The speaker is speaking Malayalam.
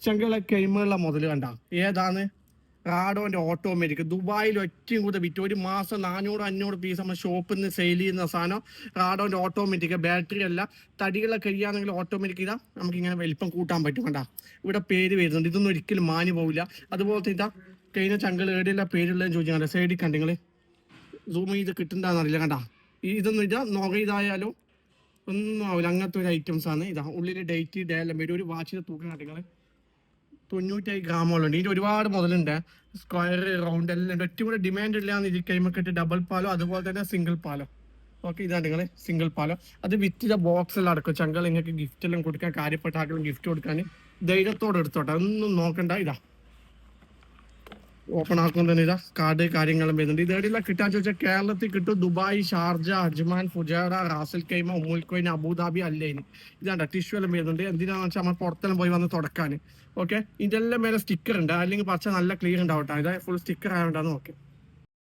ചങ്കളെ കൈമുള്ള മുതൽ കണ്ട ഏതാണ് റാഡോന്റെ ഓട്ടോമാറ്റിക് ദുബായിൽ ഒറ്റയും കൂടെ വിറ്റ് ഒരു മാസം 400-500 പീസ് നമ്മൾ ഷോപ്പിൽ നിന്ന് സെയിൽ ചെയ്യുന്ന സാധനം റാഡോന്റെ ഓട്ടോമാറ്റിക് ബാറ്ററി അല്ല തടികളെ കഴിയാണെങ്കിൽ ഓട്ടോമാറ്റിക് ഇതാ നമുക്ക് ഇങ്ങനെ വലിപ്പം കൂട്ടാൻ പറ്റും കണ്ട ഇവിടെ പേര് വരുന്നുണ്ട് ഇതൊന്നും ഒരിക്കലും മാഞ്ഞു പോവില്ല അതുപോലത്തെ ഇതാ കഴിഞ്ഞ ചങ്കൾ ഏടെയുള്ള പേരുള്ളതെന്ന് ചോദിച്ചാൽ കണ്ട സൈഡിൽ കണ്ടെങ്കിൽ സൂം ചെയ്ത് കിട്ടുന്നതാണെന്നറിയില്ല കണ്ട ഇതൊന്നും ഇതാ നോക ഇതായാലോ ഒന്നും ആവില്ല അങ്ങനത്തെ ഒരു ഐറ്റംസ് ആണ് ഇതാ ഉള്ളിൽ ഡേറ്റ് ഡേ എല്ലാം വരും ഒരു വാച്ചിന്റെ തൂക്കം കണ്ടെങ്കിൽ 95 ഗ്രാമോളുണ്ട് ഇതിന് ഒരുപാട് മുതലുണ്ട് സ്ക്വയർ റൗണ്ട് എല്ലാം ഉണ്ട് ഏറ്റവും കൂടെ ഡിമാൻഡ് ഇല്ലാന്ന് ഇത് കൈമക്കെട്ട് ഡബിൾ പാലോ അതുപോലെ തന്നെ സിംഗിൾ പാലോ ഓക്കെ ഇതാണ് നിങ്ങൾ സിംഗിൾ പാലോ അത് വിറ്റിന്റെ ബോക്സ് എല്ലാം അടക്കും ചങ്കൾ നിങ്ങൾക്ക് ഗിഫ്റ്റ് എല്ലാം കൊടുക്കാൻ കാര്യപ്പെട്ട ആർക്കും ഗിഫ്റ്റ് കൊടുക്കാൻ ധൈര്യത്തോടെ എടുത്തോട്ടെ ഒന്നും നോക്കണ്ട ഇതാ ഓപ്പൺ ആക്കുമ്പോൾ തന്നെ ഇതാ കാർഡ് കാര്യങ്ങളും വരുന്നുണ്ട് ഇതെല്ലാം കിട്ടാൻ ചോദിച്ചാൽ കേരളത്തിൽ കിട്ടും Dubai Sharjah Ajman Fujairah Ras al Khaimah ഉമ്മുൽക്കോയിൻ Abu Dhabi അല്ലേന് ഇതാണ്ട ടിഷ്യൂ എല്ലാം വരുന്നുണ്ട് എന്തിനാണെന്ന് വെച്ചാൽ നമ്മൾ പുറത്തെല്ലാം പോയി വന്ന് തുടക്കാൻ ഓക്കെ ഇതിന്റെ എല്ലാം മേലെ സ്റ്റിക്കർ ഉണ്ട് അല്ലെങ്കിൽ പച്ച നല്ല ക്ലിയർ ഉണ്ടാവട്ടെ ഇതാ ഫുൾ സ്റ്റിക്കർ ആയതുകൊണ്ടാണ് ഓക്കെ